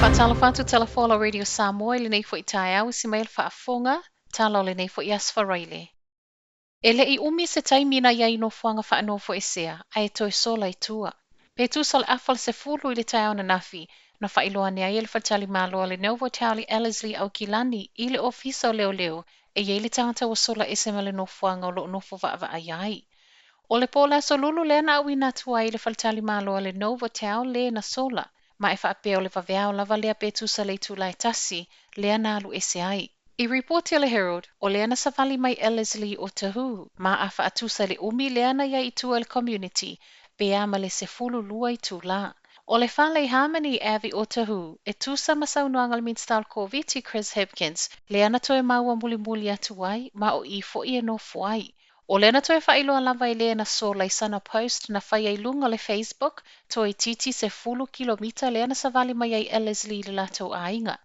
Faatalofa telefola Radio Samoa i lenei foʻi taeau si mai le faafoga tala o lenei foʻi asfaraile. E leʻi umi se taimi ina iai nofoaga faanofoesea ae toe Sola I tua. Pe tusa le afa le sefulu I le taeao na nafi na faailoa ai le faatali malo le Novoaga Ellerslie Aukilani I le ofisa o leoleo e iai le tagata ua sola ese ma le nofoaga o loo nofo vaavaai ai. O le po le aso lulu lea na auina atu ai le faatali malo le Novoaga le na sola. Ma e whaapea o le waweao lava lea pe tusa le tūlai tasi, lea na alu ese ai. I reporti o le Herald, o lea na savali mai Ellerslie o Tahu, ma a whaatusa le umi lea na ia I tua le community, pe ama le sefulu lua I tūla. O le whale Harmony Avi o Tahu, e tusa masaunoanga le Minstal Corviti Chris Hopkins, lea na toe maua muli muli atu ai, ma o I fo I e no fuai. O lena toe whailoa lava I lea na Sola I sana post na whai ai lunga le Facebook, toe titi se fulu kilomita lea na savali mai ai Ellerslie le latou ainga.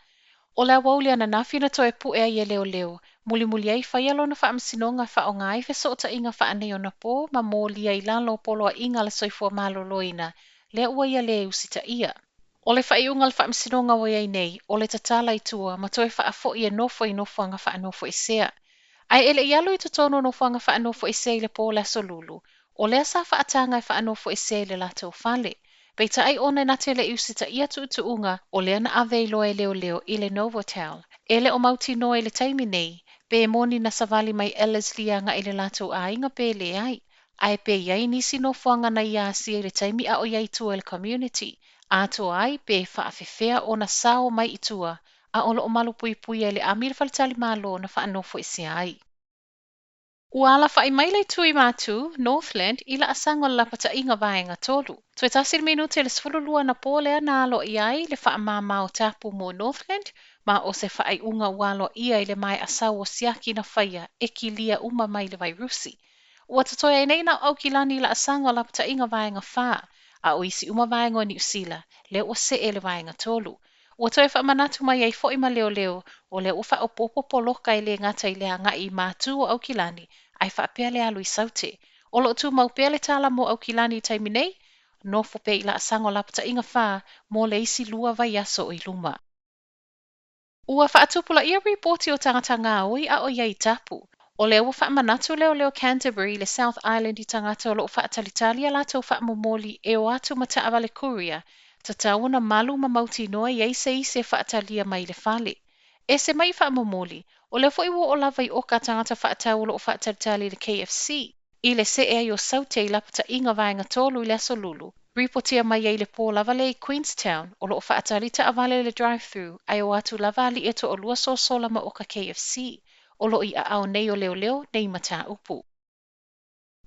O le awau lea na nafi na toe pu e ai leo leo, muli muli ai whai alo na whaamsinonga wha ngai fe sota inga wha aneo na po, ma mō lia I lalo poloa inga le soifua malo loina, lea ua ia le usita ia. O le whaiunga le whaamsinonga wa iai nei, o le tatala I tua, ma toe wha afo I e nofo I nofoanga wha anofoesea. Ai ele I alu I totono nofoanga faanofoesea I le po le aso lulu, o lea sa whaatanga I faanofoesea I le latou fale. Peita ai ona na te le usita ia tuutuunga o lea na ave iloa I leo leo I le Novotel. Ele o mauti noa I le taimi nei, pe moni na savali mai Ellerslie anga I le latou ainga pe Leai. Ai pe iai nisi nofoanga na ia asia I le taimi a o iai tua le community. A to ai pe faafefea ona sao mai I tua, a olo o malo pui pui le amir faltali malo na faanofoesea ai. Ua Alafai mai le tui matu, Northland, I laasaga o le lapataiga vaenga tolu. Toe tasi le minute le sefululua na po lea na alo I ai le faamāmā o tapu mo Northland, ma o se faaiʻuga ua alo ia I le mae asau o siaki na faia e kilia uma mai le vairusi. Ua tatoe ai nei na Aukilani I laasaga o lapataiga vaenga fā, a o isi uma vaenga o Niusila, le ua see le vaenga tolu. Ua toe whaamanatu mai ai foʻi ma leo leo, o le ua faaopoopo poloka I le ngata I le angai mātu o Aukilani, ai whaapea le alu I saute. O loo tu mau pea le tala mo Aukilani I taimi nei, nofo pe I laasaga o lapataiga fā, mo le isi lua vai aso o I luma. Ua whaatupula ia reporti o tangata gaoi a o iai tapu. O le ua whaamanatu leo leo Canterbury le South Island I tangata o loo whaatalitali a latou whaamomoli e o atu ma taawale kuria, tatauna malu ma mauti noa I eise ise whaatalia mai le fale. E se mai whaamomoli, o le foʻi ua o lava I oka tangata whaatau o loo whaatalitali le KFC, I le se e o saute I lapataiga vaenga tolu I le aso lulu. Ripotia mai ai le pō lava le Queenstown, o loo whaatalita avale le drive-thru, ai o atu lava ali eto o lua sola ma oka KFC, o loo I aao nei o leo leo nei mata upu.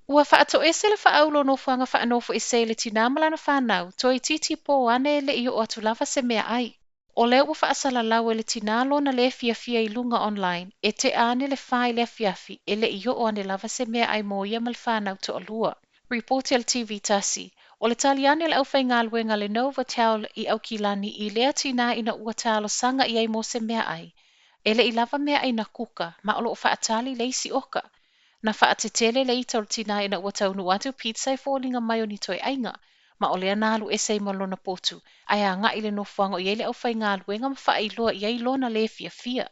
Ua whaato ese le whaaulo no fuanga faanofoesea le tina malana whanau, toi titi pō ane le I o atu lava se meaai. O le ua whaasala lau le tina lona le fiafia I lunga online, e te ane le whai le fiafi, e le I o ane lava se meaai mo ia mal whanau to alua. Reporti al TV tasi. O le taliane le aufai ngā luenga le Novotel I Aukilani I lea tina ina ua talo sanga I ai mo se meaai. E le I lava meaai na kuka, ma o loo whaatali le isi oka. Na whaatetele le ita o tina ina ua taunu atu pizza I fōlinga mai o ni toi ainga, ma o lea nālu ese I malona potu, ai a ngā ile no whango I ele aufai ngā luenga ma whaailoa I ai lona le fia.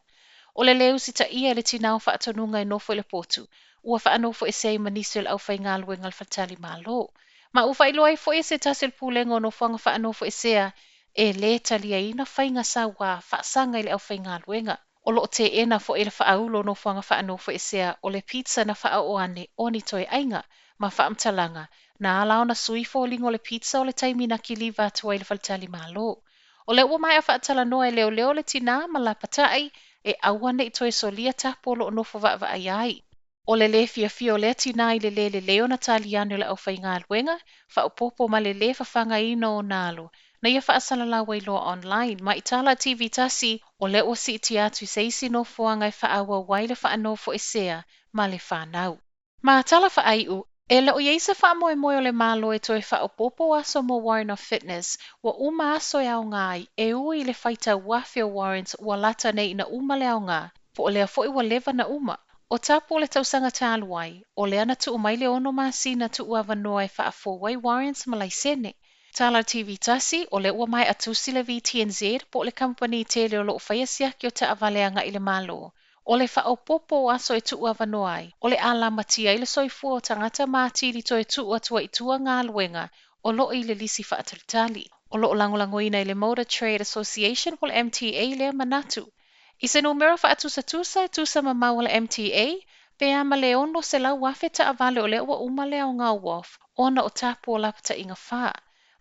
O le leo sita ia le tina o whaatonunga I nofo le potu, ua faanofoesea I maniso le aufai ngā luenga le fatali malo. Ma u whailoa I fo ese tasel pūlengo no whanga faanofoesea, e le talia ina whainga sa wā whaasanga I le aufai ngā luenga. O loo te ena fo ele whaaulo no whanga faanofoesea o le pizza na whaoane o ni toi ainga, ma whaamtalanga, na alao na sui fōlingo le pizza o le taimina ki liva atua I le faltali malo. O le ua mai a whaatala noa leo leo le tina ma lapatai, e awane I toi solia tapo lo nofo vaavaai ai. O le fia o le tina I le leo na taliano le aufai ngā luenga, faaopoopo ma le whawhanga ino o nalo, na ia whaasala la wailoa online, ma I tala TV tasi o le o si iti atu se isi no fuanga I whaawa waile faanofoesea ma le whanau. Ma tala whaaiu, e le o ieisa whaamoe o le malo e toi faaopoopo aso mo Warren of Fitness, wa uma aso e ao ngai, e ui le whaita wafi o Warrens ua lata nei na uma le ao ngā, po o lea fo I leva na uma. O tapu le tausanga tāluai, o le ana tu umai le ono masina tu uava noa e whaafo wai Warrens malaisene. Tala TV tasi o le ua mai atusi le VTNZ po le kampani tele o loo whaiasia ki o te avaleanga i le malo. O le faaopoopo aso e tuu avanoa ai. O le alama tia i le soifua o tangata mātili to e tuu atua i tua ngā luenga o loo i le lisi faatalitali. O loo langolangoina i le Motor Trade Association po le MTA lea manatu. I se numero faatusa-tusa e tusa mamau o le MTA, pe ama le ono se lau wafe ta avale o le ua uma le au ngā waf, ona o tapu o lapataiga wha.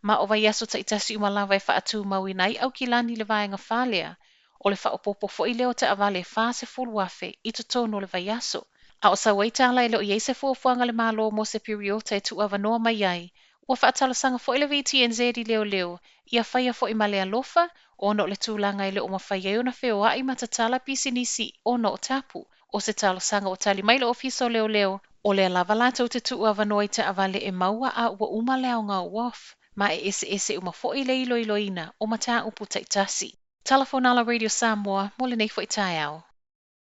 Ma o vai aso ta itasi umalawa e faatu mawinai au ki lani le vaenga whalea. O le faaopoopo fo'i leo te avale fa se fulu afe i to tono le vai aso. A o sa waitala e leo iei se fuafuaga le malo mo se periota e tu avanoa mai ai. Ua faatalasanga fo'i le VTNZ i leo leo, ia whaia fo'i male alofa, ono le tūlanga i leo o mawhai ai ona wheo i matatala pisinisi ono o tapu. O se talasanga o tali mai le ofiso leo leo, o le alava lātou te tu avanoa i te avale e maua a ua uma leo ngā waf. Ma e ese uma fo'i le iloiloina o mata upu taitasi. Telephone ala Radio Samoa, mo le nei fo'i tai au.